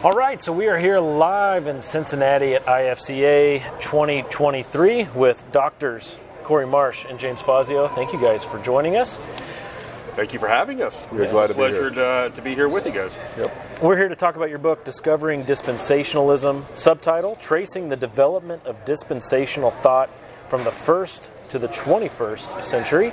All right, so we are here live in Cincinnati at IFCA 2023 with Doctors Cory Marsh and James Fazio. Thank you guys for joining us. Thank you for having us. We're glad to be here. It's a pleasure to be here with you guys. Yep. We're here to talk about your book, Discovering Dispensationalism, subtitle, Tracing the Development of Dispensational Thought from the 1st to the 21st Century.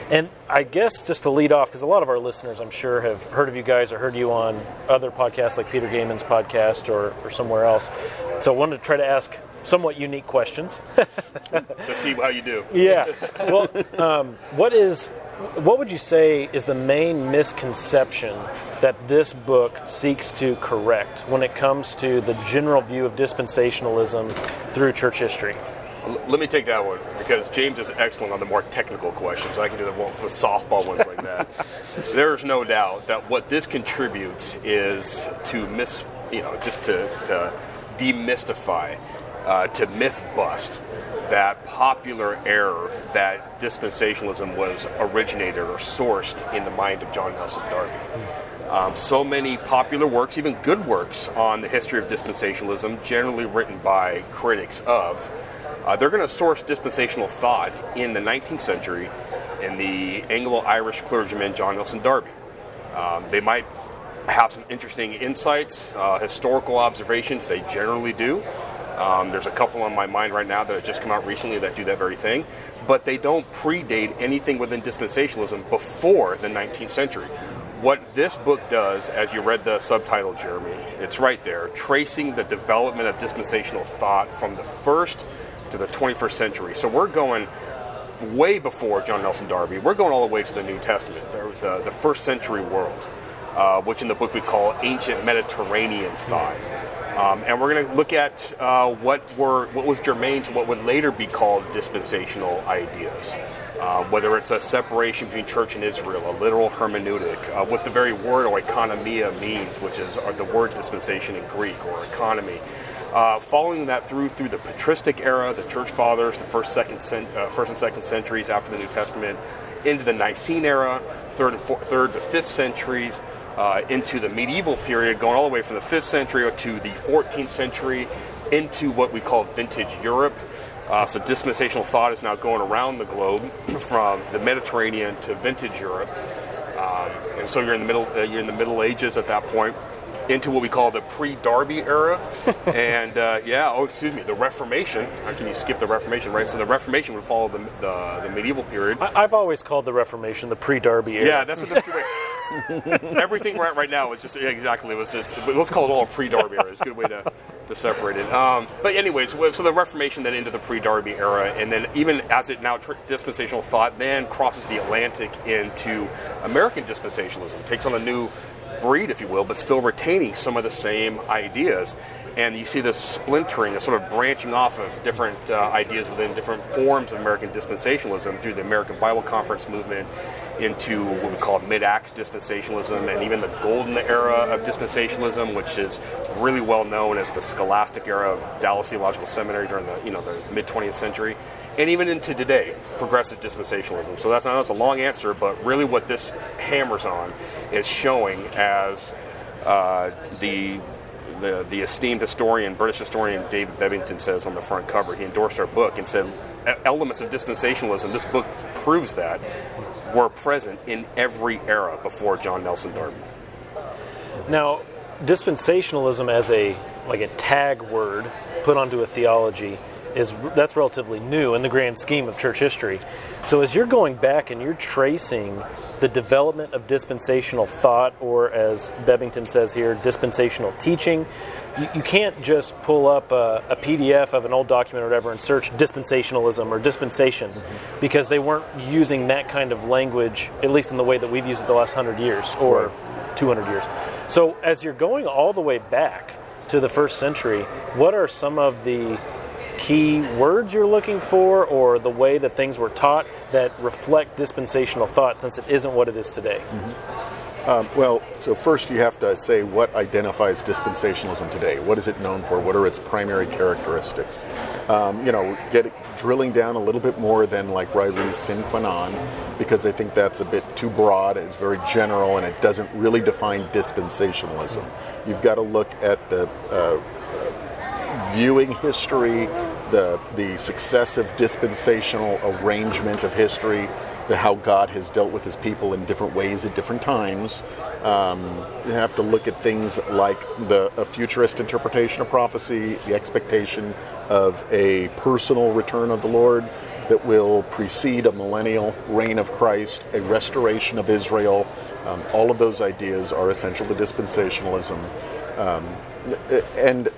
And I guess just to lead off, because a lot of our listeners, I'm sure, have heard of you guys or heard you on other podcasts like Peter Gaiman's podcast or somewhere else. So I wanted to try to ask somewhat unique questions. Let's see how you do. Yeah. Well, what would you say is the main misconception that this book seeks to correct when it comes to the general view of dispensationalism through church history? Let me take that one, because James is excellent on the more technical questions. I can do the softball ones like that. There's no doubt that what this contributes is to demystify, to myth bust that popular error that dispensationalism was originated or sourced in the mind of John Nelson Darby. So many popular works, even good works, on the history of dispensationalism, generally written by critics of, they're going to source dispensational thought in the 19th century in the Anglo-Irish clergyman John Nelson Darby. They might have some interesting insights, historical observations. They generally do. There's a couple on my mind right now that have just come out recently that do that very thing. But they don't predate anything within dispensationalism before the 19th century. What this book does, as you read the subtitle, Jeremy, it's right there, tracing the development of dispensational thought from the 1st to the 21st century. So we're going way before John Nelson Darby. We're going all the way to the New Testament, the first century world, which in the book we call ancient Mediterranean thought. And we're going to look at what was germane to what would later be called dispensational ideas. Whether it's a separation between church and Israel, a literal hermeneutic, what the very word oikonomia means, which is the word dispensation in Greek, or economy. Following that through the patristic era, the church fathers, the first and second centuries after the New Testament, into the Nicene era, third to 5th centuries, into the medieval period, going all the way from the 5th century to the 14th century, into what we call vintage Europe. So dispensational thought is now going around the globe from the Mediterranean to vintage Europe, and so you're in the Middle Ages at that point, into what we call the pre-Darby era, and the Reformation. How can you skip the Reformation, right? So the Reformation would follow the medieval period. I've always called the Reformation the pre-Darby era. Yeah, that's a good way. Everything right now is just exactly. Let's call it all a pre-Darby era. It's a good way to separate it. But anyways, so the Reformation then into the pre-Darby era, and then even as it now dispensational thought then crosses the Atlantic into American dispensationalism, takes on a new breed, if you will, but still retaining some of the same ideas. And you see this splintering, a sort of branching off of different ideas within different forms of American dispensationalism through the American Bible Conference movement into what we call mid-Acts dispensationalism, and even the golden era of dispensationalism, which is really well known as the scholastic era of Dallas Theological Seminary during the mid-20th century, and even into today, progressive dispensationalism. So that's a long answer, but really what this hammers on is showing as the esteemed historian, British historian David Bevington says on the front cover. He endorsed our book and said elements of dispensationalism, this book proves that, were present in every era before John Nelson Darby. Now, dispensationalism as a tag word put onto a theology, that's relatively new in the grand scheme of church history. So as you're going back and you're tracing the development of dispensational thought, or as Bevington says here, dispensational teaching, you can't just pull up a PDF of an old document or whatever and search dispensationalism or dispensation, because they weren't using that kind of language, at least in the way that we've used it the last 100 years or 200 years. So as you're going all the way back to the 1st century, what are some of the key words you're looking for, or the way that things were taught that reflect dispensational thought, since it isn't what it is today? So first you have to say what identifies dispensationalism today. What is it known for? What are its primary characteristics? Drilling down a little bit more than like Riley's sine qua non, because I think that's a bit too broad. It's very general, and it doesn't really define dispensationalism. You've got to look at the viewing history, the successive dispensational arrangement of history, how God has dealt with his people in different ways at different times. You have to look at things like a futurist interpretation of prophecy, the expectation of a personal return of the Lord that will precede a millennial reign of Christ, a restoration of Israel. All of those ideas are essential to dispensationalism. And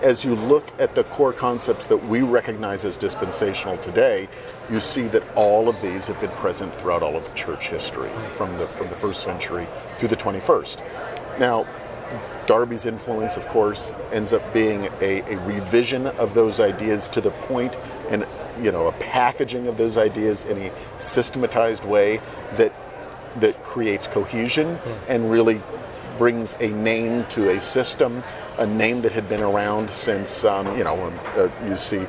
as you look at the core concepts that we recognize as dispensational today, you see that all of these have been present throughout all of church history, from the first century through the 21st. Now, Darby's influence, of course, ends up being a revision of those ideas to the point, and a packaging of those ideas in a systematized way that creates cohesion and really brings a name to a system, a name that had been around since, you see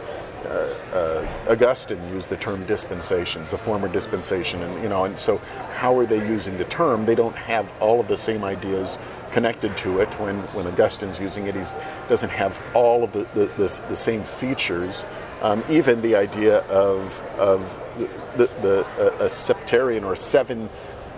Augustine used the term dispensations, the former dispensation, and so how are they using the term? They don't have all of the same ideas connected to it. When Augustine's using it, he doesn't have all of the same features. Even the idea of a septarian or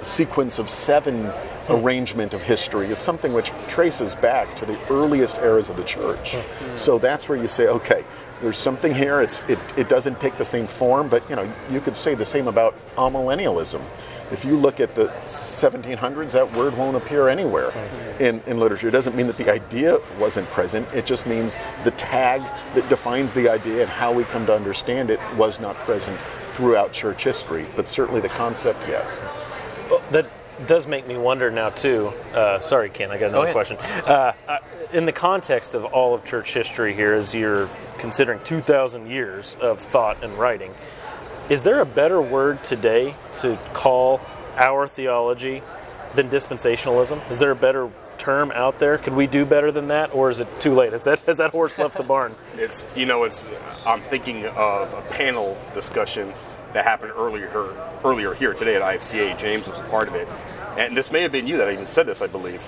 sequence of seven arrangement of history is something which traces back to the earliest eras of the church. So that's where you say, okay, there's something here. It doesn't take the same form, but you could say the same about amillennialism. If you look at the 1700s, that word won't appear anywhere in literature. It doesn't mean that the idea wasn't present. It just means the tag that defines the idea and how we come to understand it was not present throughout church history. But certainly the concept, yes. Well, that does make me wonder now, too. Sorry, Ken, I got another question. In the context of all of church history here, as you're considering 2,000 years of thought and writing, is there a better word today to call our theology than dispensationalism? Is there a better term out there? Could we do better than that, or is it too late? Has that horse left the barn? I'm thinking of a panel discussion that happened earlier here today at IFCA. James was a part of it. And this may have been you that even said this, I believe,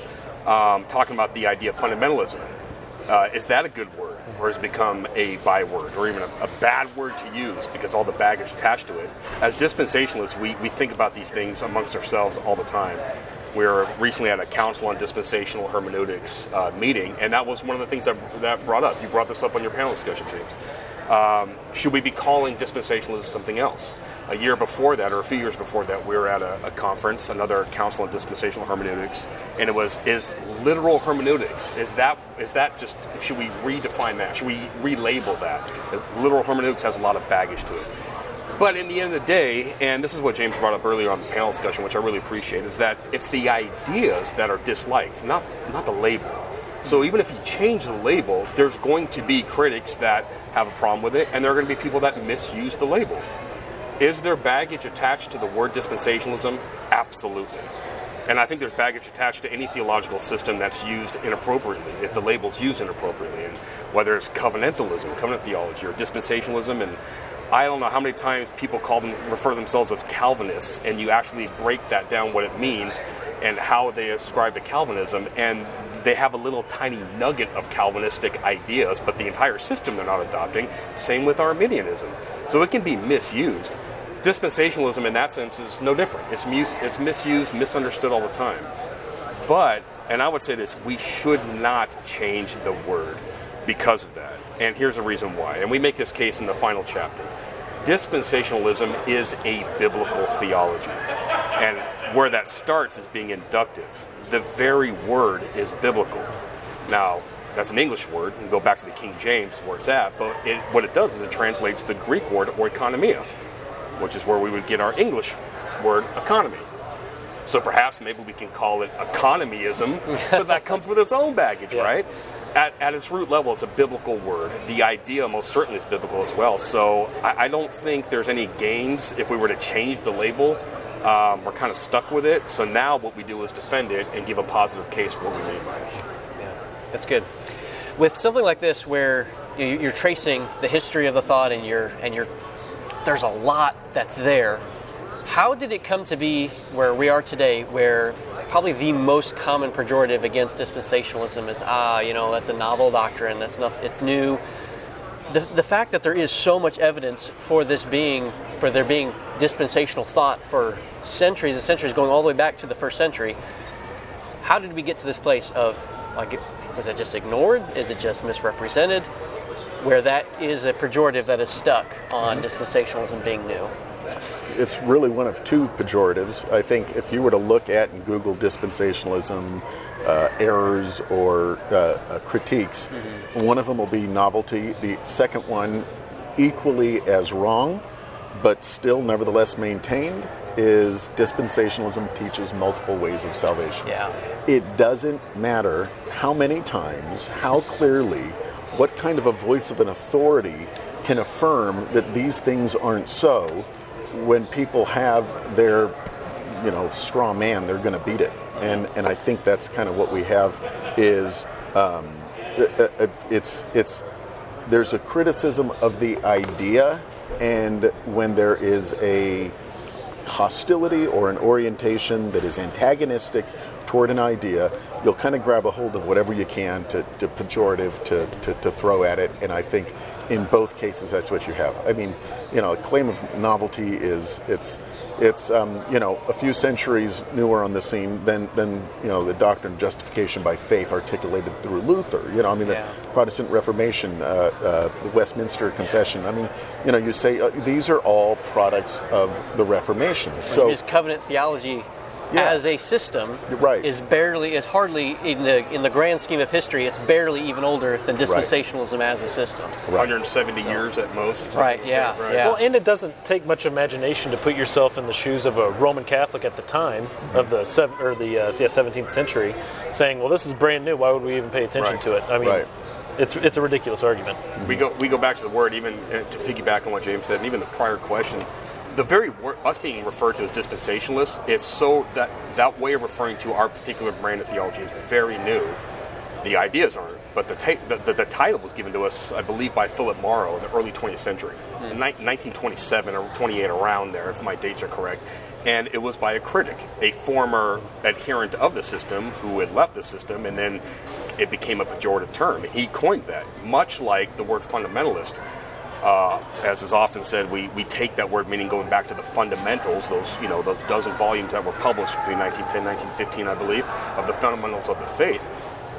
talking about the idea of fundamentalism. Is that a good word, or has it become a byword, or even a bad word to use because all the baggage attached to it? As dispensationalists, we think about these things amongst ourselves all the time. We were recently at a Council on Dispensational Hermeneutics meeting, and that was one of the things that brought up. You brought this up on your panel discussion, James. Should we be calling dispensationalism something else? A year before that, or a few years before that, we were at a conference, another Council on Dispensational Hermeneutics, and it was, is literal hermeneutics, is that just, should we redefine that? Should we relabel that? Literal hermeneutics has a lot of baggage to it. But in the end of the day, and this is what James brought up earlier on the panel discussion, which I really appreciate, is that it's the ideas that are disliked, not the label. So even if you change the label, there's going to be critics that have a problem with it, and there are going to be people that misuse the label. Is there baggage attached to the word dispensationalism? Absolutely. And I think there's baggage attached to any theological system that's used inappropriately, if the label's used inappropriately, and whether it's covenantalism, covenant theology, or dispensationalism, and I don't know how many times people refer themselves as Calvinists, and you actually break that down, what it means, and how they ascribe to Calvinism, and they have a little tiny nugget of Calvinistic ideas, but the entire system they're not adopting. Same with Arminianism. So it can be misused. Dispensationalism in that sense is no different. It's misused, misunderstood all the time. But, and I would say this, we should not change the word because of that. And here's a reason why. And we make this case in the final chapter. Dispensationalism is a biblical theology. And where that starts is being inductive. The very word is biblical. Now, that's an English word, and go back to the King James where it's at, but what it does is it translates the Greek word oikonomia, which is where we would get our English word economy. So perhaps maybe we can call it economyism, but that comes with its own baggage, right? At its root level, it's a biblical word. The idea most certainly is biblical as well. So I don't think there's any gains if we were to change the label. We're kind of stuck with it. So now what we do is defend it and give a positive case for what we mean by it. Yeah, that's good. With something like this, where you're tracing the history of the thought, and there's a lot that's there. How did it come to be where we are today, where probably the most common pejorative against dispensationalism is, that's a novel doctrine, it's new. The fact that there is so much evidence for there being dispensational thought for centuries and centuries, going all the way back to the first century, how did we get to this place of, was it just ignored? Is it just misrepresented? Where that is a pejorative that is stuck on dispensationalism being new. It's really one of two pejoratives. I think if you were to look at and Google dispensationalism errors or critiques, one of them will be novelty. The second one, equally as wrong, but still nevertheless maintained, is dispensationalism teaches multiple ways of salvation. Yeah. It doesn't matter how many times, how clearly, what kind of a voice of an authority can affirm that these things aren't so. When people have their, straw man, they're going to beat it. And I think that's kind of what we have is there's a criticism of the idea, and when there is a hostility or an orientation that is antagonistic toward an idea, you'll kind of grab a hold of whatever you can to pejorative to throw at it. And I think in both cases that's what you have. I mean, a claim of novelty is it's a few centuries newer on the scene than the doctrine of justification by faith articulated through Luther. The Protestant Reformation, the Westminster Confession. I mean, you say these are all products of the Reformation. So covenant theology as a system is hardly in the grand scheme of history, it's barely even older than dispensationalism as a system. 170 years at most. Right. Yeah. Well, and it doesn't take much imagination to put yourself in the shoes of a Roman Catholic at the time of the 17th century, saying, "Well, this is brand new. Why would we even pay attention to it?" I mean, it's a ridiculous argument. We go back to the word, even to piggyback on what James said, and even the prior question. The very word, us being referred to as dispensationalists, it's so that way of referring to our particular brand of theology is very new. The ideas aren't, but the title was given to us, I believe, by Philip Morrow in the early 20th century, in 1927 or 28, around there, if my dates are correct. And it was by a critic, a former adherent of the system who had left the system, and then it became a pejorative term. He coined that, much like the word fundamentalist. As is often said, we take that word meaning going back to the fundamentals, those dozen volumes that were published between 1910 and 1915, I believe, of the fundamentals of the faith.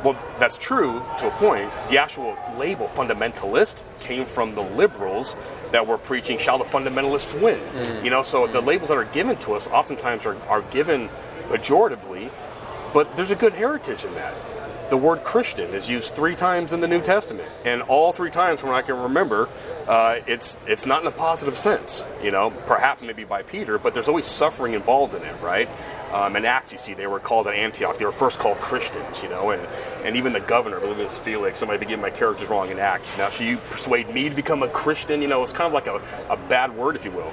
Well, that's true to a point. The actual label fundamentalist came from the liberals that were preaching, shall the fundamentalist win? So the labels that are given to us oftentimes are given pejoratively, but there's a good heritage in that. The word Christian is used 3 times in the New Testament, and all 3 times, from what I can remember, it's not in a positive sense. Perhaps maybe by Peter, but there's always suffering involved in it, right? In Acts, you see, they were called at Antioch. They were first called Christians, and even the governor, I believe it was Felix. Somebody be getting my characters wrong in Acts. Now, should you persuade me to become a Christian? It's kind of like a bad word, if you will.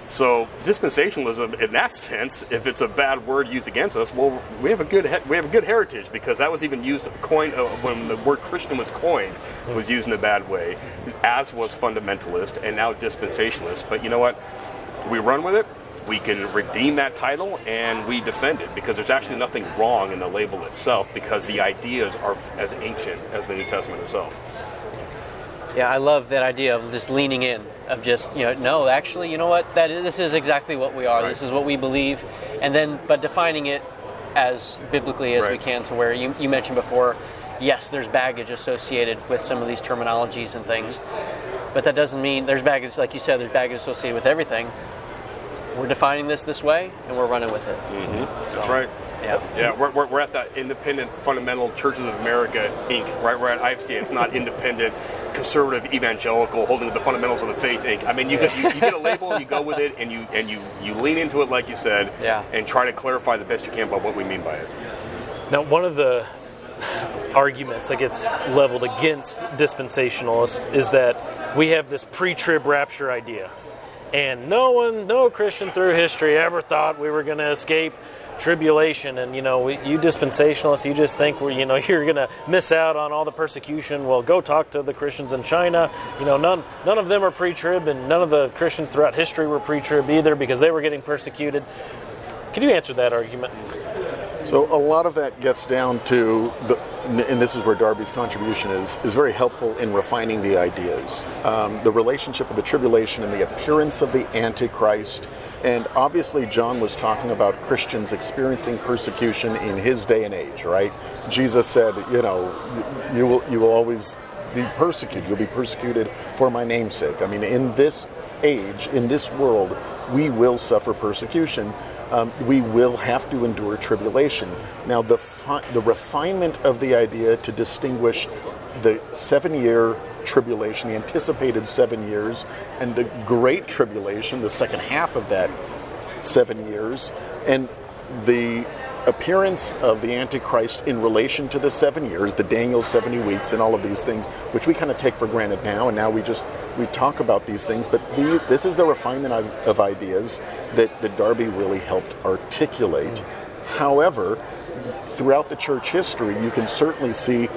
So dispensationalism, in that sense, if it's a bad word used against us, well, we have a good heritage, because that was even used when the word Christian was coined, was used in a bad way, as was fundamentalist and now dispensationalist. But you know what? We run with it. We can redeem that title, and we defend it, because there's actually nothing wrong in the label itself, because the ideas are as ancient as the New Testament itself. Yeah, I love that idea of just leaning in, of just, no, actually, you know what, this is exactly what we are. Right. This is what we believe. And then, but defining it as biblically as we can, to where you mentioned before, yes, there's baggage associated with some of these terminologies and things, but that doesn't mean there's baggage, like you said, there's baggage associated with everything. We're defining this way, and we're running with it. Mm-hmm. That's right. Yeah. We're at that Independent Fundamental Churches of America, Inc. Right? We're at IFCA. It's not independent, conservative, evangelical, holding to the fundamentals of the faith, Inc. I mean, you get a label, you go with it, and you lean into it, like you said, and try to clarify the best you can about what we mean by it. Now, one of the arguments that gets leveled against dispensationalists is that we have this pre-trib rapture idea. And no Christian through history ever thought we were going to escape tribulation. And, you dispensationalists, you just think you're going to miss out on all the persecution. Well, go talk to the Christians in China. None of them are pre-trib, and none of the Christians throughout history were pre-trib either, because they were getting persecuted. Can you answer that argument? So a lot of that gets down to, and this is where Darby's contribution is very helpful in refining the ideas. The relationship of the tribulation and the appearance of the Antichrist. And obviously John was talking about Christians experiencing persecution in his day and age, right? Jesus said, you will always be persecuted. You'll be persecuted for my name's sake. I mean, in this age, in this world, we will suffer persecution. We will have to endure tribulation. Now, the refinement of the idea to distinguish the 7-year tribulation, the anticipated 7 years, and the great tribulation, the second half of that 7 years, and the appearance of the Antichrist in relation to the 7 years, the Daniel 70 weeks, and all of these things, which we kind of take for granted now, and now we talk about these things, but this is the refinement of ideas that Darby really helped articulate. However, throughout the church history, you can certainly see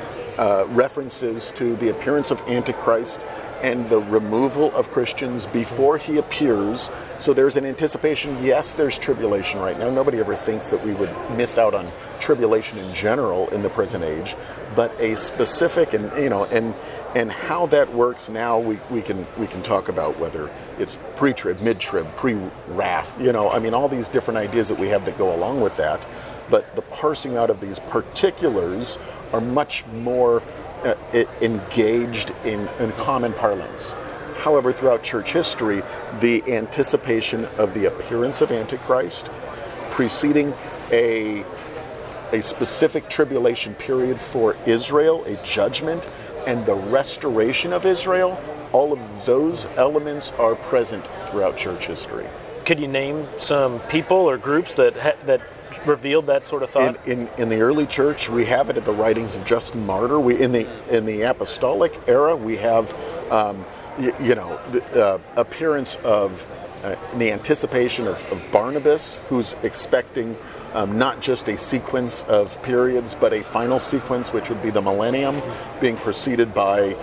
references to the appearance of Antichrist and the removal of Christians before he appears. So there's an anticipation. Yes, there's tribulation right now. Nobody ever thinks that we would miss out on tribulation in general in the present age, but a specific and how that works now, we can talk about whether it's pre-trib, mid-trib, pre-wrath, all these different ideas that we have that go along with that. But the parsing out of these particulars are much more engaged in common parlance. However, throughout church history, the anticipation of the appearance of Antichrist preceding a specific tribulation period for Israel, a judgment, and the restoration of Israel, all of those elements are present throughout church history. Could you name some people or groups that revealed that sort of thought? In the early church, we have it at the writings of Justin Martyr. In the apostolic era, we have the appearance of the anticipation of Barnabas, who's expecting not just a sequence of periods, but a final sequence, which would be the millennium, being preceded by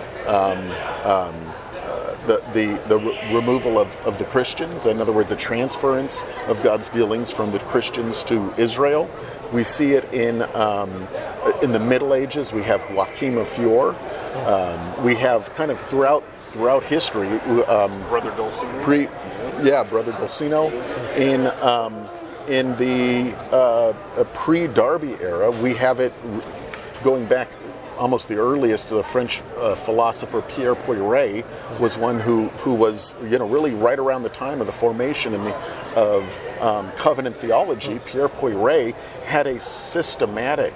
the removal of the Christians. In other words, a transference of God's dealings from the Christians to Israel. We see it in the Middle Ages. We have Joachim of Fior. We have kind of throughout history. Brother Dulcino. Brother Dulcino. In the pre-Darby era, we have it going back almost the earliest. The French philosopher Pierre Poiret was one who was really right around the time of the formation of covenant theology. Pierre Poiret had a systematic,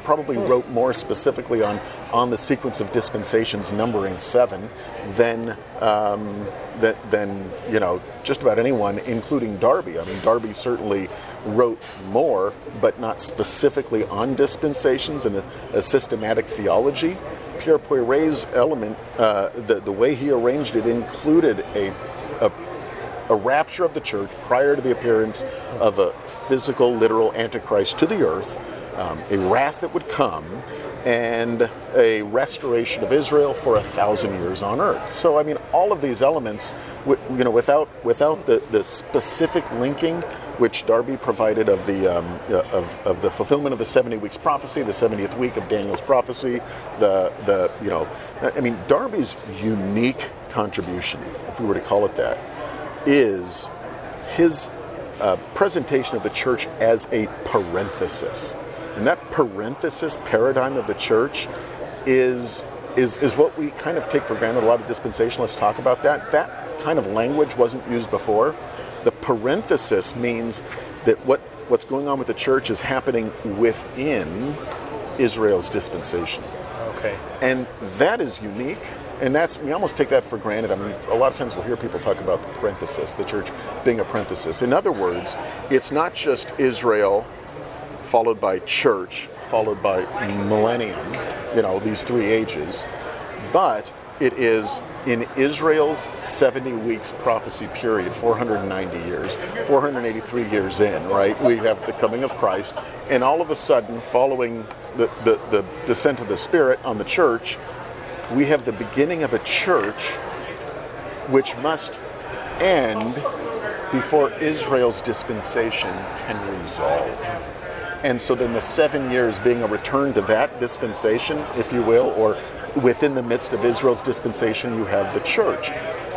probably wrote more specifically on the sequence of dispensations, numbering 7, than just about anyone, including Darby. I mean, Darby certainly wrote more, but not specifically on dispensations and a systematic theology. Pierre Poiret's element, the way he arranged it, included a rapture of the church prior to the appearance of a physical, literal Antichrist to the earth, a wrath that would come, and a restoration of Israel for 1,000 years on earth. So, I mean, all of these elements, without the specific linking which Darby provided of the fulfillment of the 70 weeks prophecy, the 70th week of Daniel's prophecy, Darby's unique contribution, if we were to call it that, is his presentation of the church as a parenthesis. And that parenthesis paradigm of the church is what we kind of take for granted. A lot of dispensationalists talk about that. That kind of language wasn't used before. The parenthesis means that what's going on with the church is happening within Israel's dispensation. Okay. And that is unique. And we almost take that for granted. I mean, a lot of times we'll hear people talk about the parenthesis, the church being a parenthesis. In other words, it's not just Israel followed by church, followed by millennium, these 3 ages, but it is in Israel's 70 weeks prophecy period, 490 years, 483 years in, right? We have the coming of Christ, and all of a sudden, following the descent of the Spirit on the church, we have the beginning of a church which must end before Israel's dispensation can resolve. And so then the 7 years being a return to that dispensation, if you will, or within the midst of Israel's dispensation, you have the church.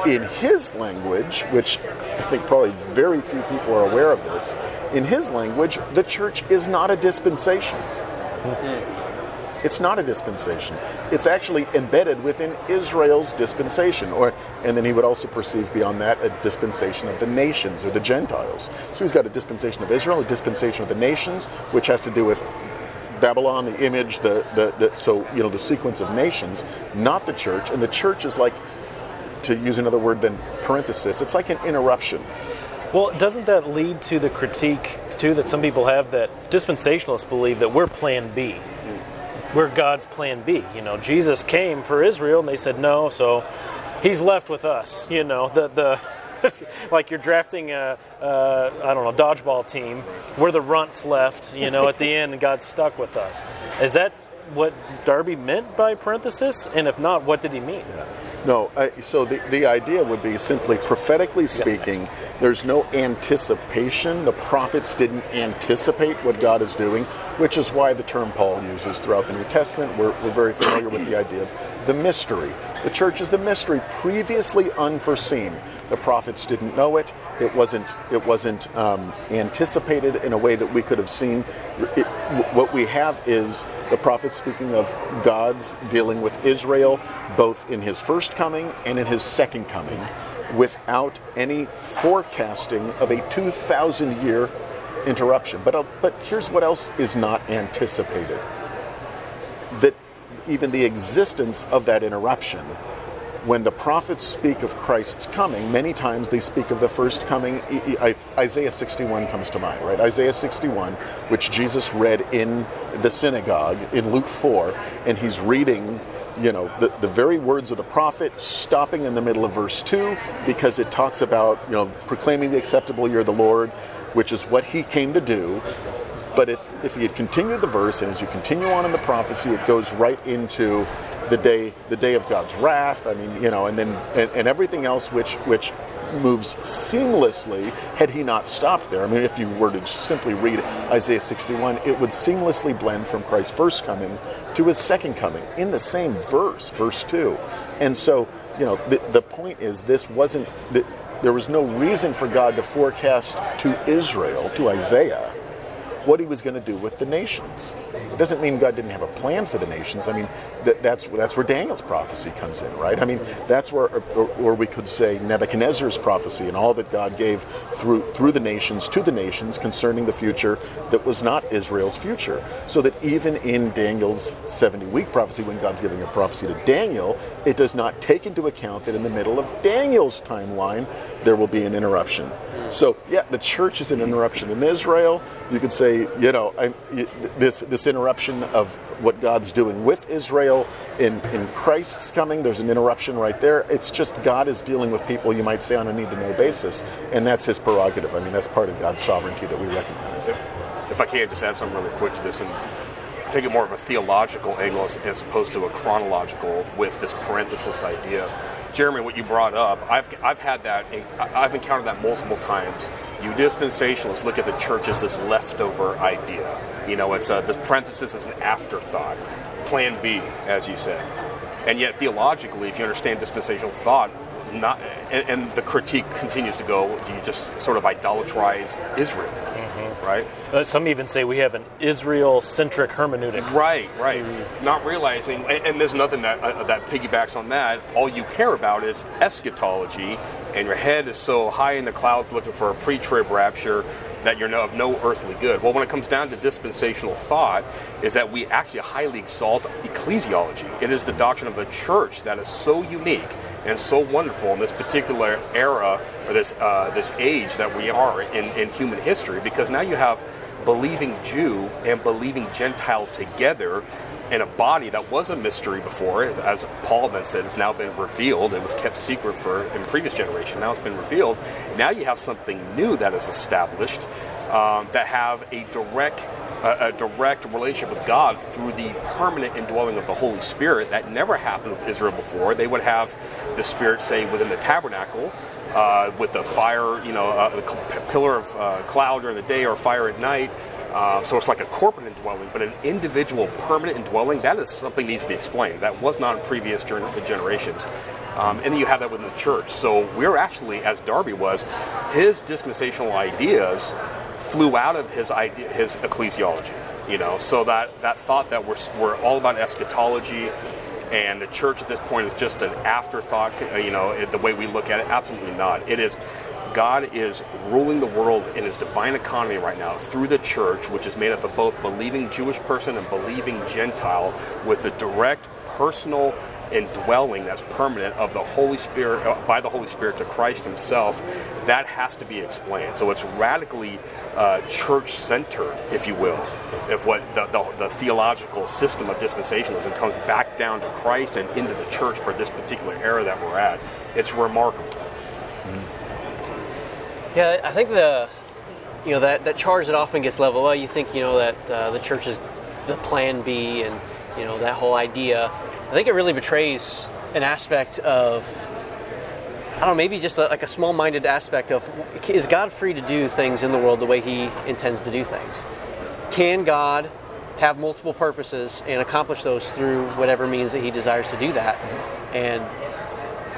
In his language, which I think probably very few people are aware of this, in his language, the church is not a dispensation. It's not a dispensation. It's actually embedded within Israel's dispensation. And then he would also perceive beyond that a dispensation of the nations or the Gentiles. So he's got a dispensation of Israel, a dispensation of the nations, which has to do with Babylon, the image, the sequence of nations, not the church. And the church is like, to use another word than parenthesis, it's like an interruption. Well, doesn't that lead to the critique, too, that some people have that dispensationalists believe that we're plan B? We're God's plan B. Jesus came for Israel, and they said no, so he's left with us. The like you're drafting a dodgeball team. We're the runts left, at the end, and God's stuck with us. Is that what Darby meant by parenthesis? And if not, what did he mean? Yeah. No, so the idea would be simply prophetically speaking, there's no anticipation. The prophets didn't anticipate what God is doing, which is why the term Paul uses throughout the New Testament. We're very familiar with the idea of the mystery. The church is the mystery previously unforeseen. The prophets didn't know it. It wasn't anticipated in a way that we could have seen. What we have is the prophets speaking of God's dealing with Israel, both in his first coming and in his second coming, without any forecasting of a 2,000-year interruption. But here's what else is not anticipated. That even the existence of that interruption, when the prophets speak of Christ's coming, many times they speak of the first coming. Isaiah 61 comes to mind, right? Isaiah 61, which Jesus read in the synagogue in Luke 4, and he's reading the very words of the prophet, stopping in the middle of verse 2, because it talks about, proclaiming the acceptable year of the Lord, which is what he came to do. But if he had continued the verse, and as you continue on in the prophecy, it goes right into the day of God's wrath. And everything else which moves seamlessly had he not stopped there. If you were to simply read Isaiah 61, it would seamlessly blend from Christ's first coming to his second coming in the same verse 2. And so, the point is, there was no reason for God to forecast to Israel, to Isaiah, what he was going to do with the nations. It doesn't mean God didn't have a plan for the nations. That's where Daniel's prophecy comes in, right? That's where we could say Nebuchadnezzar's prophecy and all that God gave through the nations to the nations concerning the future that was not Israel's future. So that even in Daniel's 70-week prophecy, when God's giving a prophecy to Daniel, it does not take into account that in the middle of Daniel's timeline, there will be an interruption. So, the church is an interruption in Israel. You could say, this interruption of what God's doing with Israel in Christ's coming, there's an interruption right there. It's just God is dealing with people, you might say, on a need-to-know basis, and that's his prerogative. That's part of God's sovereignty that we recognize. If I can just add something really quick to this and take it more of a theological angle as opposed to a chronological with this parenthesis idea. Jeremy, what you brought up, I've had that. I've encountered that multiple times. You dispensationalists look at the church as this leftover idea. It's the parenthesis is an afterthought, plan B, as you said. And yet, theologically, if you understand dispensational thought, and the critique continues to go, you just sort of idolatrize Israel, right? Some even say we have an Israel-centric hermeneutic. Right. Not realizing, and there's nothing that piggybacks on that. All you care about is eschatology, and your head is so high in the clouds looking for a pre-trib rapture that you're of no earthly good. Well, when it comes down to dispensational thought, is that we actually highly exalt ecclesiology. It is the doctrine of the church that is so unique and so wonderful in this particular era, or this age that we are in human history, because now you have believing Jew and believing Gentile together and a body that was a mystery before, as Paul then said, has now been revealed. It was kept secret in previous generation. Now it's been revealed. Now you have something new that is established that have a direct relationship with God through the permanent indwelling of the Holy Spirit that never happened with Israel before. They would have the Spirit, say, within the tabernacle, with the fire, a pillar of cloud during the day or fire at night. So it's like a corporate indwelling, but an individual permanent indwelling, that is something that needs to be explained. That was not in previous generations. And then you have that within the church. So we're actually, as Darby was, his dispensational ideas flew out of his ecclesiology. So that thought that we're all about eschatology, and the church at this point is just an afterthought, the way we look at it, absolutely not. It is, God is ruling the world in his divine economy right now through the church, which is made up of both believing Jewish person and believing Gentile, with the direct personal indwelling that's permanent of the Holy Spirit, by the Holy Spirit to Christ himself. That has to be explained. So it's radically church-centered, if you will, if what the theological system of dispensationalism comes back down to Christ and into the church for this particular era that we're at. It's remarkable. Yeah, I think that charge that often gets leveled. Well, you think that the church is the plan B, and that whole idea. I think it really betrays an aspect of, I don't know, maybe just like a small-minded aspect of, is God free to do things in the world the way he intends to do things? Can God have multiple purposes and accomplish those through whatever means that he desires to do that? And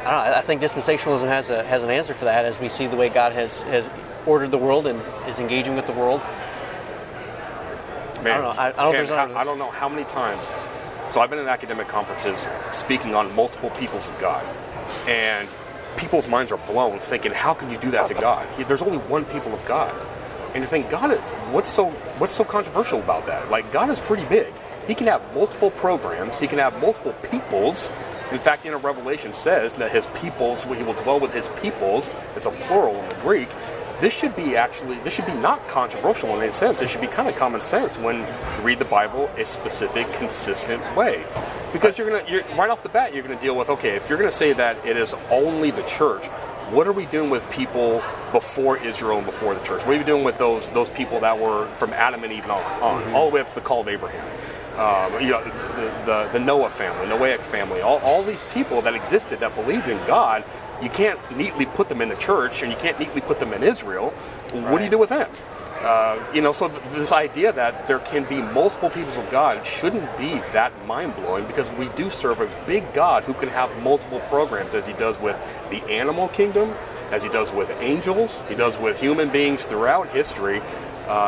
I think dispensationalism has an answer for that, as we see the way God has ordered the world and is engaging with the world. Man, I don't know how many times. So I've been in academic conferences speaking on multiple peoples of God, and people's minds are blown, thinking, "How can you do that to God? There's only one people of God." And you think, God, what's so controversial about that? Like, God is pretty big. He can have multiple programs. He can have multiple peoples. In fact, in a Revelation says that his peoples, he will dwell with his peoples. It's a plural in the Greek. This should be not controversial in any sense. It should be kind of common sense when you read the Bible a specific, consistent way. Because you're right off the bat, you're going to deal with, okay, if you're going to say that it is only the church, what are we doing with people before Israel and before the church? What are we doing with those people that were from Adam and Eve and on, all the way up to the call of Abraham? The Noah family, Noahic family, all these people that existed that believed in God. You can't neatly put them in the church, and you can't neatly put them in Israel. What do you do with them? So this idea that there can be multiple peoples of God shouldn't be that mind-blowing, because we do serve a big God who can have multiple programs, as he does with the animal kingdom, as he does with angels, he does with human beings throughout history.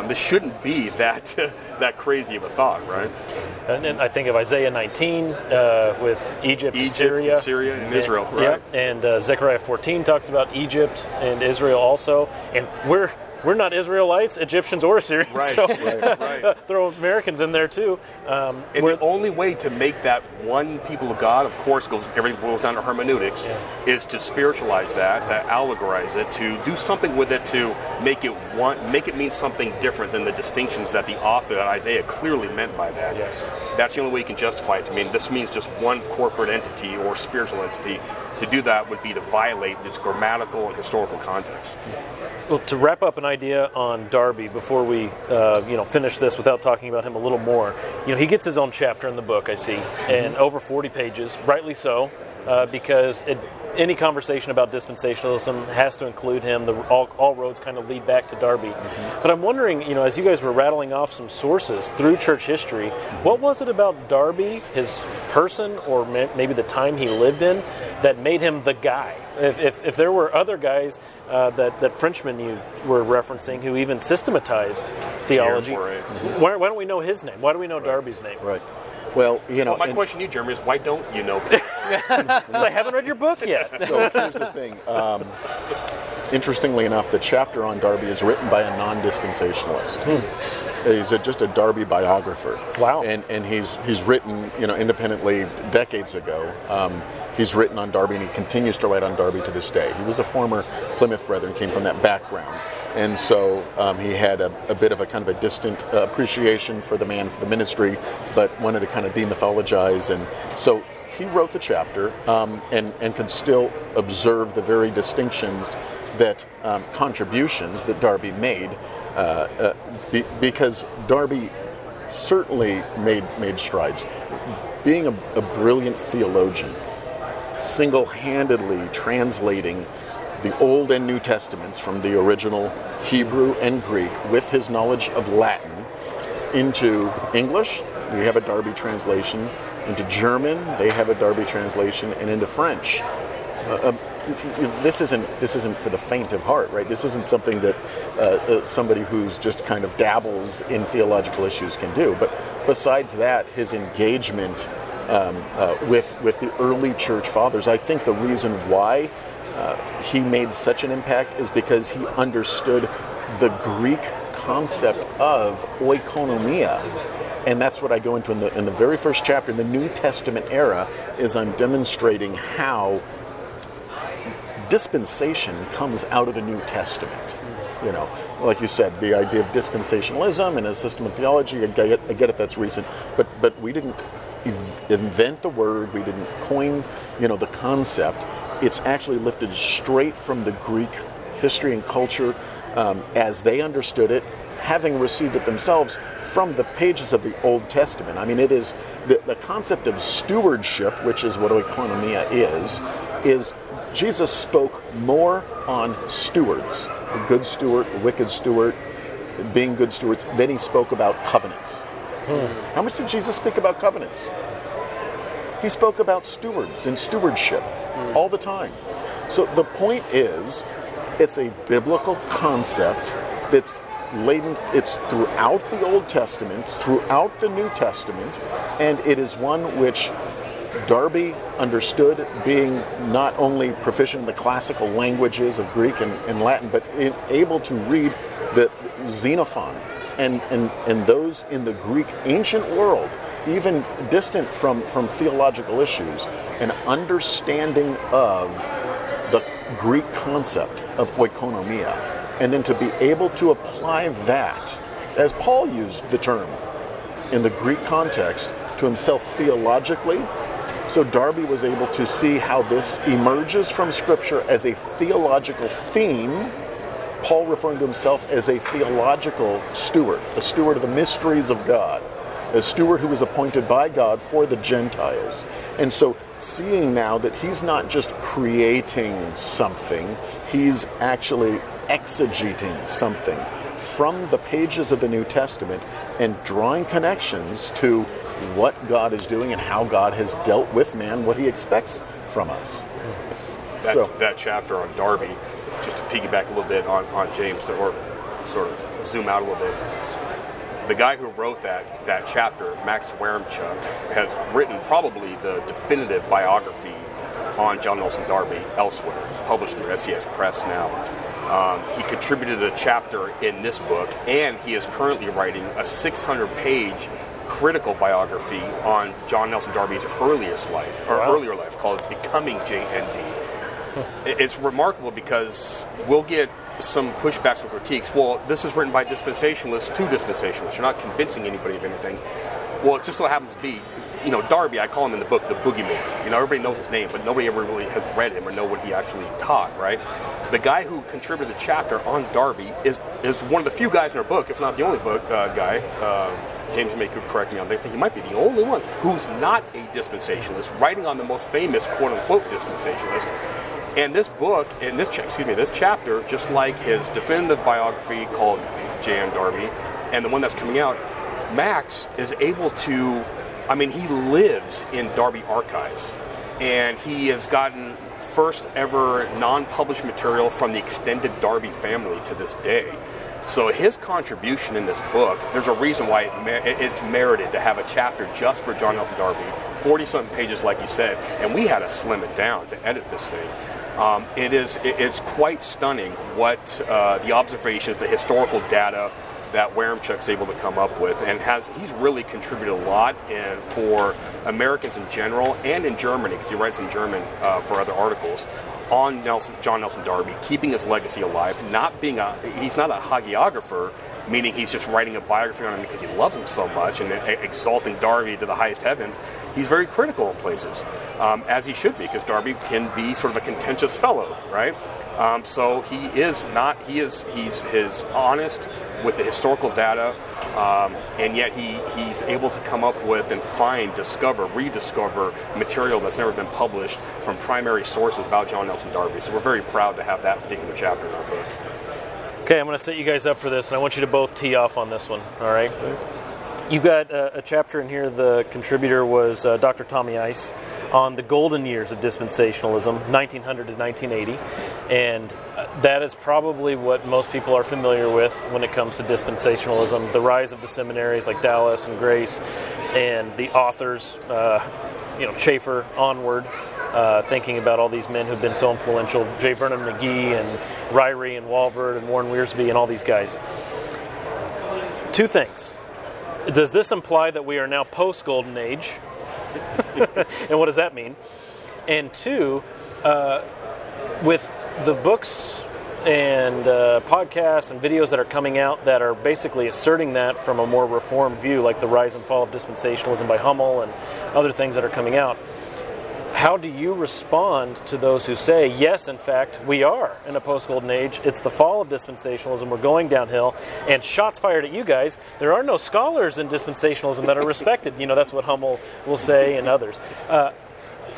This shouldn't be that crazy of a thought, right? And I think of Isaiah 19 with Egypt and Syria, and Israel, right? Yeah, and Zechariah 14 talks about Egypt and Israel also. And we're not Israelites, Egyptians, or Assyrians. Right, so right. throw Americans in there too. And the only way to make that one people of God, of course, everything boils down to hermeneutics, is to spiritualize that, to allegorize it, to do something with it, to make it mean something different than the distinctions that the author, that Isaiah, clearly meant by that. Yes. That's the only way you can justify it. To mean this means just one corporate entity or spiritual entity. To do that would be to violate its grammatical and historical context. Well, to wrap up an idea on Darby before we finish this without talking about him a little more, he gets his own chapter in the book, I see, and over 40 pages, rightly so, because any conversation about dispensationalism has to include him. All roads kind of lead back to Darby. Mm-hmm. But I'm wondering, as you guys were rattling off some sources through church history, what was it about Darby, his person, or maybe the time he lived in, that made him the guy? If there were other guys that Frenchmen you were referencing who even systematized theology, why don't we know his name? Why do we know Darby's name? Right. Well, my question to you, Jeremy, is why don't you know? Because I haven't read your book yet. So here's the thing. Interestingly enough, the chapter on Darby is written by a non-dispensationalist. He's just a Darby biographer. Wow. And he's written, independently decades ago. He's written on Darby, and he continues to write on Darby to this day. He was a former Plymouth Brethren, came from that background. And so he had a bit of a kind of a distant appreciation for the man, for the ministry, but wanted to kind of demythologize. And so he wrote the chapter and could still observe the very distinctions that contributions that Darby made, because Darby certainly made strides. Being a brilliant theologian, single-handedly translating the Old and New Testaments from the original Hebrew and Greek with his knowledge of Latin into English, we have a Darby translation, into German, they have a Darby translation, and into French. This isn't for the faint of heart, right? This isn't something that somebody who's just kind of dabbles in theological issues can do. But besides that, his engagement with the early church fathers, I think the reason why he made such an impact is because he understood the Greek concept of oikonomia. And that's what I go into in the very first chapter, in the New Testament era, is I'm demonstrating how dispensation comes out of the New Testament. You know, like you said, the idea of dispensationalism and a system of theology, I get it, that's recent. But we didn't invent the word, we didn't coin, the concept. It's actually lifted straight from the Greek history and culture as they understood it, having received it themselves from the pages of the Old Testament. I mean, it is the concept of stewardship, which is what oikonomia is Jesus spoke more on stewards, a good steward, a wicked steward, being good stewards, than he spoke about covenants. How much did Jesus speak about covenants? He spoke about stewards and stewardship all the time. So the point is, it's a biblical concept that's laden, it's throughout the Old Testament, throughout the New Testament, and it is one which Darby understood, being not only proficient in the classical languages of Greek and Latin, but able to read the Xenophon and those in the Greek ancient world, even distant from theological issues, an understanding of the Greek concept of oikonomia, and then to be able to apply that, as Paul used the term in the Greek context, to himself theologically. So Darby was able to see how this emerges from Scripture as a theological theme, Paul referring to himself as a theological steward, a steward of the mysteries of God, a steward who was appointed by God for the Gentiles. And so seeing now that he's not just creating something, he's actually exegeting something from the pages of the New Testament and drawing connections to what God is doing and how God has dealt with man, what he expects from us. That chapter on Darby, just to piggyback a little bit on James, or sort of zoom out a little bit, the guy who wrote that chapter, Max Waremchuk, has written probably the definitive biography on John Nelson Darby elsewhere. It's published through SES Press now. He contributed a chapter in this book, and he is currently writing a 600-page critical biography on John Nelson Darby's earlier life called Becoming JND. It's remarkable because we'll get some pushback, some critiques. Well, this is written by dispensationalists to dispensationalists. You're not convincing anybody of anything. Well, it just so happens to be, Darby, I call him in the book the boogeyman. Everybody knows his name, but nobody ever really has read him or know what he actually taught, right? The guy who contributed the chapter on Darby is one of the few guys in our book, if not the only book guy, James may correct me on that. I think he might be the only one who's not a dispensationalist, writing on the most famous quote-unquote dispensationalist. And this book, this chapter, just like his definitive biography called J.N. Darby, and the one that's coming out, Max is able to, he lives in Darby archives, and he has gotten first ever non-published material from the extended Darby family to this day. So his contribution in this book, there's a reason why it's merited to have a chapter just for John Nelson Darby, 40-something pages like you said, and we had to slim it down to edit this thing. It's quite stunning what the observations, the historical data, that Waremchuk's able to come up with, and he's really contributed a lot for Americans in general and in Germany, because he writes in German for other articles, on John Nelson Darby, keeping his legacy alive, he's not a hagiographer, meaning he's just writing a biography on him because he loves him so much and exalting Darby to the highest heavens. He's very critical in places, as he should be, because Darby can be sort of a contentious fellow, right? So he's honest with the historical data, and yet he's able to come up with and rediscover material that's never been published from primary sources about John Nelson Darby. So we're very proud to have that particular chapter in our book. Okay, I'm going to set you guys up for this, and I want you to both tee off on this one, all right? You've got a chapter in here. The contributor was Dr. Tommy Ice on the golden years of dispensationalism, 1900 to 1980, and that is probably what most people are familiar with when it comes to dispensationalism, the rise of the seminaries like Dallas and Grace, and the authors, Schaeffer onward, thinking about all these men who've been so influential, J. Vernon McGee and Ryrie and Walford and Warren Wiersbe and all these guys. Two things. Does this imply that we are now post-Golden Age? And what does that mean? And two, with the books and podcasts and videos that are coming out that are basically asserting that from a more reformed view, like the rise and fall of dispensationalism by Hummel and other things that are coming out, how do you respond to those who say, yes, in fact, we are in a post-Golden Age, it's the fall of dispensationalism, we're going downhill, and shots fired at you guys, there are no scholars in dispensationalism that are respected. That's what Hummel will say and others.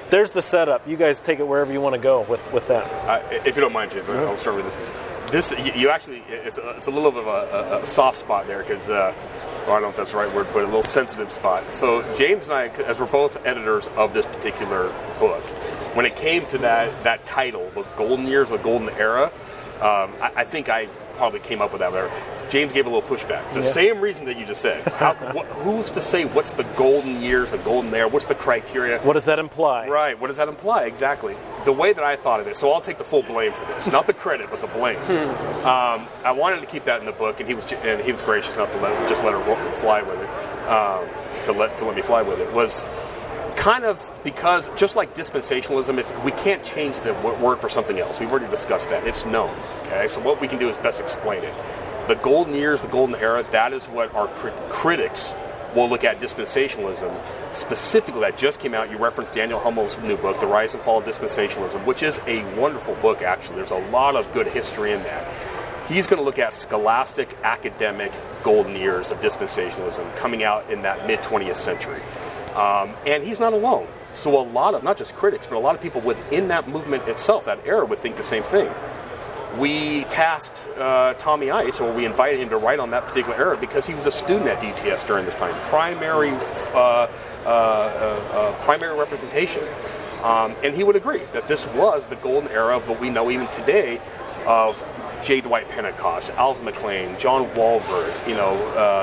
There's the setup. You guys take it wherever you want to go with that. If you don't mind, Jim, I'll start with this. It's a little bit of a soft spot there, because I don't know if that's the right word, but a little sensitive spot. So James and I, as we're both editors of this particular book, when it came to that title, the golden years, the golden era, I think I probably came up with that there. James gave a little pushback. The same reason that you just said. Who's to say what's the golden years, the golden era? What's the criteria? What does that imply? Right. What does that imply? Exactly. The way that I thought of it. So I'll take the full blame for this. Not the credit, but the blame. I wanted to keep that in the book, and he was gracious enough to let her fly with it. To let me fly with it was kind of because, just like dispensationalism, if we can't change the word for something else. We've already discussed that. It's known. Okay. So what we can do is best explain it. The golden years, the golden era, that is what our critics will look at dispensationalism. Specifically, that just came out. You referenced Daniel Hummel's new book, The Rise and Fall of Dispensationalism, which is a wonderful book, actually. There's a lot of good history in that. He's going to look at scholastic, academic golden years of dispensationalism coming out in that mid-20th century. And he's not alone. So a lot of, not just critics, but a lot of people within that movement itself, that era, would think the same thing. We tasked Tommy Ice, or we invited him to write on that particular era, because he was a student at DTS during this time, primary representation. And he would agree that this was the golden era of what we know even today of J. Dwight Pentecost, Alvin McLean, John Walford,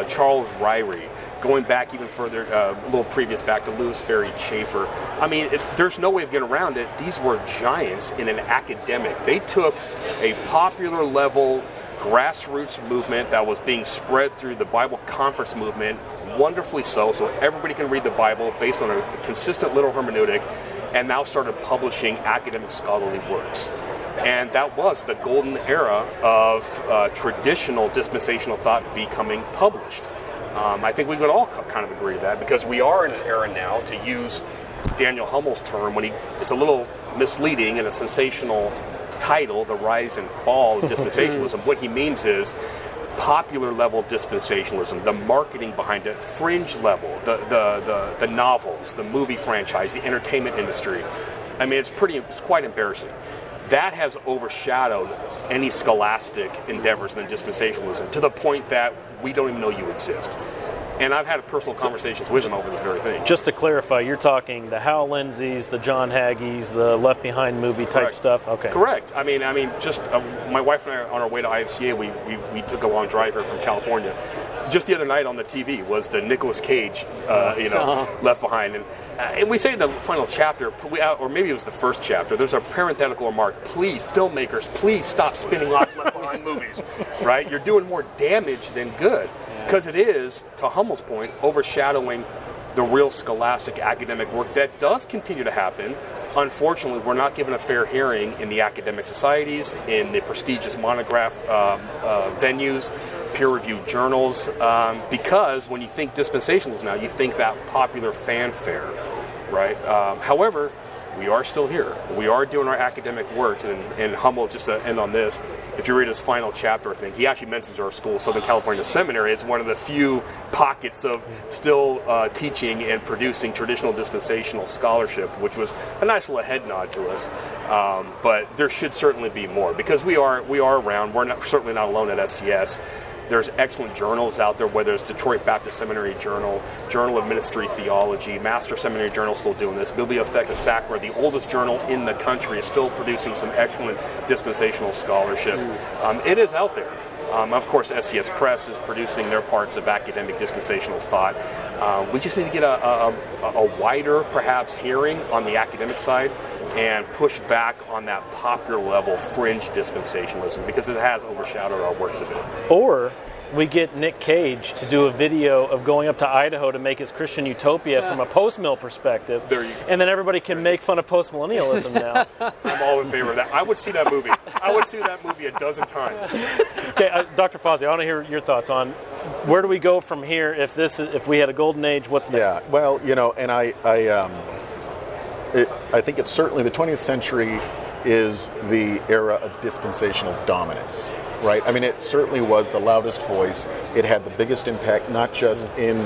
Charles Ryrie, going back even further, a little previous back to Lewis Berry Schaeffer. I mean, there's no way of getting around it. These were giants in an academic. They took a popular level grassroots movement that was being spread through the Bible conference movement, wonderfully so everybody can read the Bible based on a consistent little hermeneutic, and now started publishing academic scholarly works. And that was the golden era of traditional dispensational thought becoming published. I think we would all kind of agree to that, because we are in an era now, to use Daniel Hummel's term, it's a little misleading and a sensational title, The Rise and Fall of Dispensationalism. What he means is popular level dispensationalism, the marketing behind it, fringe level, the novels, the movie franchise, the entertainment industry. I mean, it's quite embarrassing. That has overshadowed any scholastic endeavors in dispensationalism, to the point that we don't even know you exist. And I've had personal conversations with him over this very thing. Just to clarify, you're talking the Hal Lindsays, the John Haggees, the Left Behind movie type stuff? Okay. Correct. I mean, just my wife and I, on our way to IFCA, we took a long drive here from California. Just the other night on the TV was the Nicolas Cage, Left Behind. And we say in the final chapter, or maybe it was the first chapter, there's a parenthetical remark, please, filmmakers, please stop spinning off Left Behind. dumb movies, right? You're doing more damage than good, because it is, to Hummel's point, overshadowing the real scholastic academic work that does continue to happen. Unfortunately, we're not given a fair hearing in the academic societies, in the prestigious monograph venues, peer-reviewed journals, because when you think dispensationalism now, you think that popular fanfare, right? However, we are still here. We are doing our academic work, and Hummel, just to end on this, if you read his final chapter, I think, he actually mentions our school, Southern California Seminary. It's one of the few pockets of still teaching and producing traditional dispensational scholarship, which was a nice little head nod to us. But there should certainly be more, because we are around. We're certainly not alone at SCS. There's excellent journals out there, whether it's Detroit Baptist Seminary Journal, Journal of Ministry Theology, Master Seminary Journal still doing this, Bibliotheca Sacra, the oldest journal in the country, is still producing some excellent dispensational scholarship. It is out there. Of course, SCS Press is producing their parts of academic dispensational thought. We just need to get a wider, perhaps, hearing on the academic side and push back on that popular level fringe dispensationalism, because it has overshadowed our works a bit. Or we get Nick Cage to do a video of going up to Idaho to make his Christian utopia from a post-mill perspective. There you go. And then everybody can make fun of post-millennialism now. I'm all in favor of that. I would see that movie. I would see that movie a dozen times. Okay, Dr. Fazio, I want to hear your thoughts on where do we go from here if we had a golden age, what's next? Yeah, well, and I think it's certainly the 20th century is the era of dispensational dominance, right? I mean, it certainly was the loudest voice. It had the biggest impact, not just in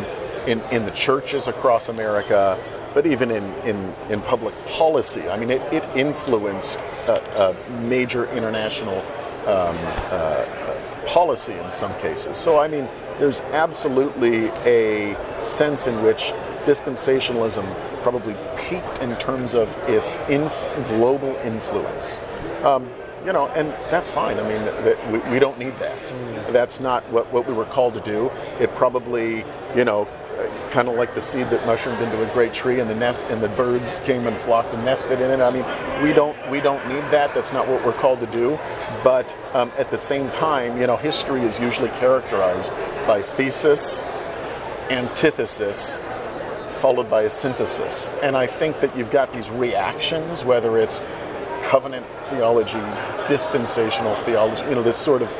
the churches across America, but even in public policy. I mean, it influenced major international policy in some cases. So, I mean, there's absolutely a sense in which dispensationalism probably peaked in terms of its global influence. And that's fine. I mean, we don't need that. That's not what we were called to do. It probably, kind of like the seed that mushroomed into a great tree, and the birds came and flocked and nested in it. I mean, we don't need that. That's not what we're called to do. But at the same time, history is usually characterized by thesis, antithesis, followed by a synthesis. And I think that you've got these reactions, whether it's covenant theology, dispensational theology, this sort of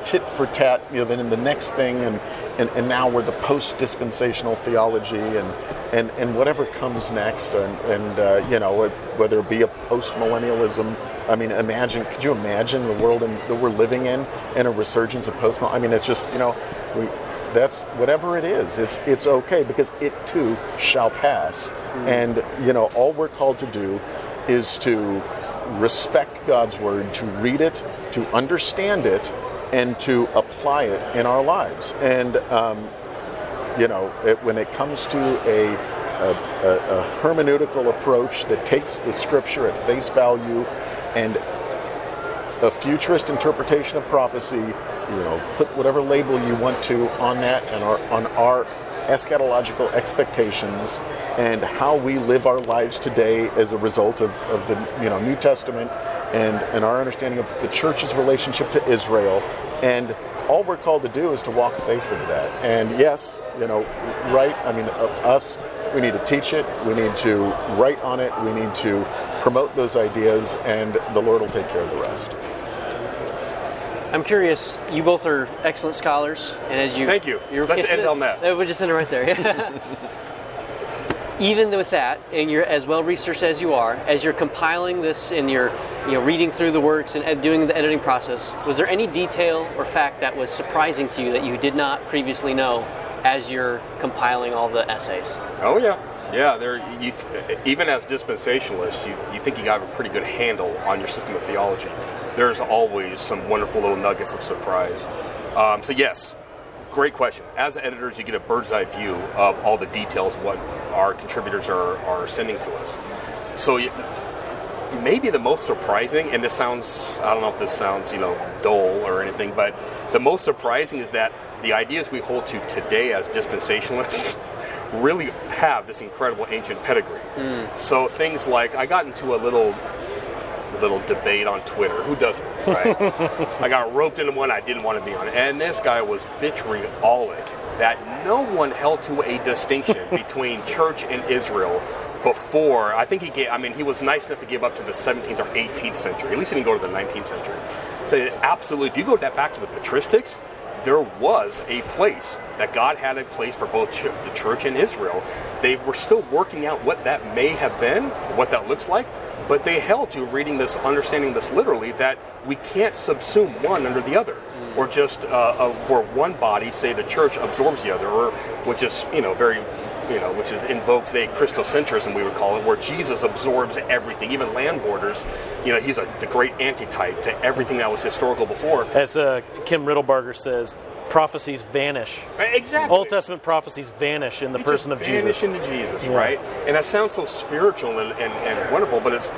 tit for tat, then in the next thing, and now we're the post-dispensational theology, and whatever comes next, and whether it be a post-millennialism. I mean, could you imagine the world that we're living in and a resurgence of post-millennialism? I mean, it's just, that's whatever it is. It's okay, because it too shall pass. And all we're called to do is to respect God's word, to read it, to understand it, and to apply it in our lives. And when it comes to a hermeneutical approach that takes the scripture at face value and a futurist interpretation of prophecy, put whatever label you want to on that, and on our eschatological expectations and how we live our lives today as a result of the New Testament and our understanding of the church's relationship to Israel. And all we're called to do is to walk faithfully to that. And yes, right? I mean, of us, we need to teach it. We need to write on it. We need to promote those ideas, and the Lord will take care of the rest. I'm curious, you both are excellent scholars, and as you... Thank you. Let's end on that. We'll just end it right there. Even with that, and you're as well-researched as you are, as you're compiling this and you're reading through the works and doing the editing process, was there any detail or fact that was surprising to you that you did not previously know as you're compiling all the essays? Oh, yeah. Yeah, even as dispensationalists, you think you got a pretty good handle on your system of theology. There's always some wonderful little nuggets of surprise. So yes, great question. As editors, you get a bird's eye view of all the details, what our contributors are sending to us. So maybe the most surprising, and this sounds, I don't know if this sounds, dull or anything, but the most surprising is that the ideas we hold to today as dispensationalists really have this incredible ancient pedigree. So things like, I got into a little little debate on Twitter. Who doesn't, right? I got roped into one I didn't want to be on. And this guy was vitriolic that no one held to a distinction between church and Israel before. I think he was nice enough to give up to the 17th or 18th century. At least he didn't go to the 19th century. So absolutely, if you go back to the patristics, there was a place that God had a place for both the church and Israel. They were still working out what that may have been, what that looks like, but they held to reading this, understanding this literally, that we can't subsume one under the other, or just for one body, say the church absorbs the other, or which is which is in vogue today, Christocentrism, we would call it, where Jesus absorbs everything, even land borders. He's the great antitype to everything that was historical before. As Kim Riddlebarger says, prophecies vanish. Exactly. Old Testament prophecies vanish in the person of Jesus. Vanish into Jesus, right? And that sounds so spiritual and wonderful, but it's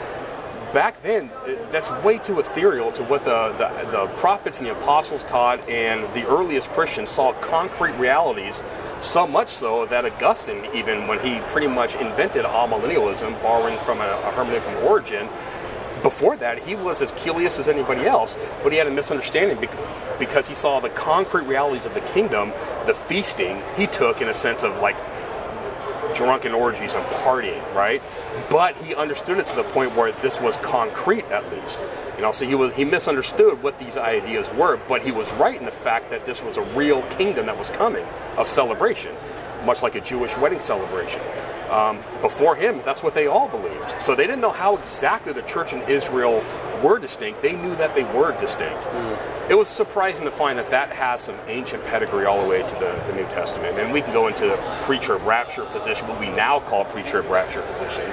back then, that's way too ethereal to what the prophets and the apostles taught, and the earliest Christians saw concrete realities. So much so that Augustine, even when he pretty much invented amillennialism, borrowing from a hermeneutical origin, before that he was as curious as anybody else, but he had a misunderstanding because he saw the concrete realities of the kingdom, the feasting, he took in a sense of like drunken orgies and partying, right? But he understood it to the point where this was concrete, at least. So he misunderstood what these ideas were, but he was right in the fact that this was a real kingdom that was coming of celebration, much like a Jewish wedding celebration. Before him, that's what they all believed. So they didn't know how exactly the church and Israel were distinct. They knew that they were distinct. It was surprising to find that has some ancient pedigree all the way to the New Testament. And we can go into the preacher of rapture position, what we now call preacher of rapture position.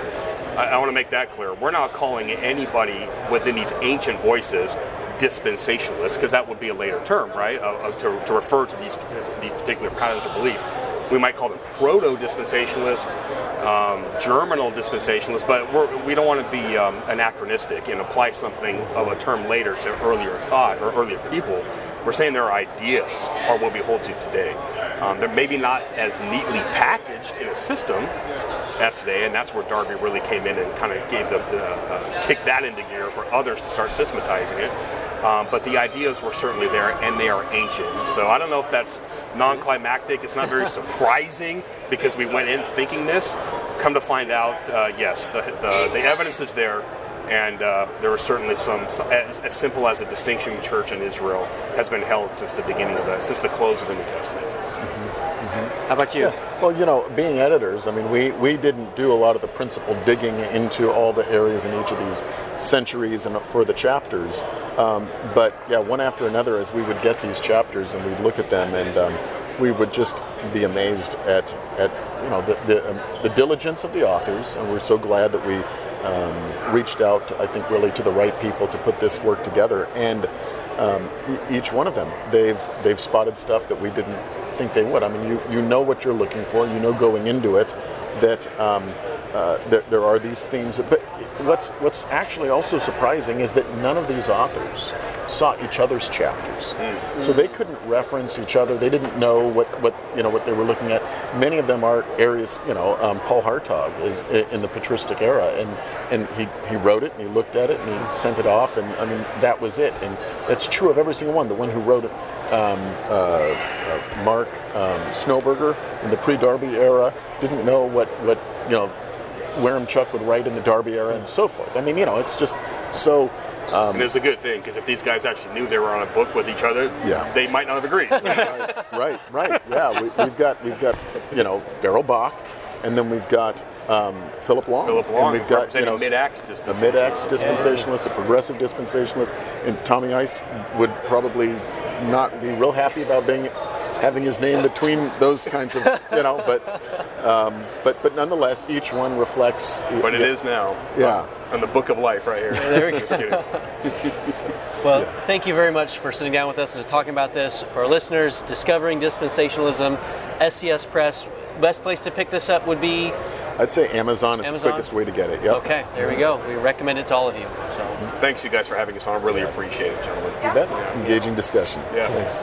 I want to make that clear. We're not calling anybody within these ancient voices dispensationalists, because that would be a later term, right, to refer to these particular patterns of belief. We might call them proto-dispensationalists, germinal dispensationalists, but we don't want to be anachronistic and apply something of a term later to earlier thought or earlier people. We're saying their ideas are what we hold to today. They're maybe not as neatly packaged in a system as today, and that's where Darby really came in and kind of gave kicked that into gear for others to start systematizing it. But the ideas were certainly there, and they are ancient. So I don't know if that's non-climactic. It's not very surprising because we went in thinking this. Come to find out, yes, the evidence is there, and there was certainly some as simple as a distinction in church and Israel has been held since the beginning of since the close of the New Testament. How about you? Yeah. Well, being editors, we didn't do a lot of the principal digging into all the areas in each of these centuries and for the chapters. But yeah, one after another, as we would get these chapters and we'd look at them, and we would just be amazed at the diligence of the authors, and we're so glad that we reached out, I think, really to the right people to put this work together. And each one of them, they've spotted stuff that we didn't think they would. You know what you're looking for. Going into it that there are these themes. But what's actually also surprising is that none of these authors saw each other's chapters, so they couldn't reference each other. They didn't know what they were looking at. Many of them are areas. Paul Hartog is in the patristic era, and he wrote it and he looked at it and he sent it off, and that was it. And that's true of every single one. The one who wrote it. Mark Snowberger in the pre-Darby era didn't know what Wareham Chuck would write in the Darby era and so forth. It's just so. And it was a good thing, because if these guys actually knew they were on a book with each other, they might not have agreed. Right. Yeah, we've got Darrell Bach, and then we've got Philip Long, and we've got mid-acts dispensationalist, a mid-acts dispensationalist, a progressive dispensationalist, and Tommy Ice would probably not be real happy about having his name between those kinds of, but nonetheless, each one reflects. But it is now. Yeah. On the Book of Life right here. There we go. Just kidding. Well, thank you very much for sitting down with us and talking about this. For our listeners, Discovering Dispensationalism, SCS Press. Best place to pick this up would be? I'd say Amazon is the quickest way to get it. Yep. Okay, there we go. We recommend it to all of you. So. Thanks, you guys, for having us on. I really appreciate it, gentlemen. You bet. Engaging discussion. Yeah. Thanks.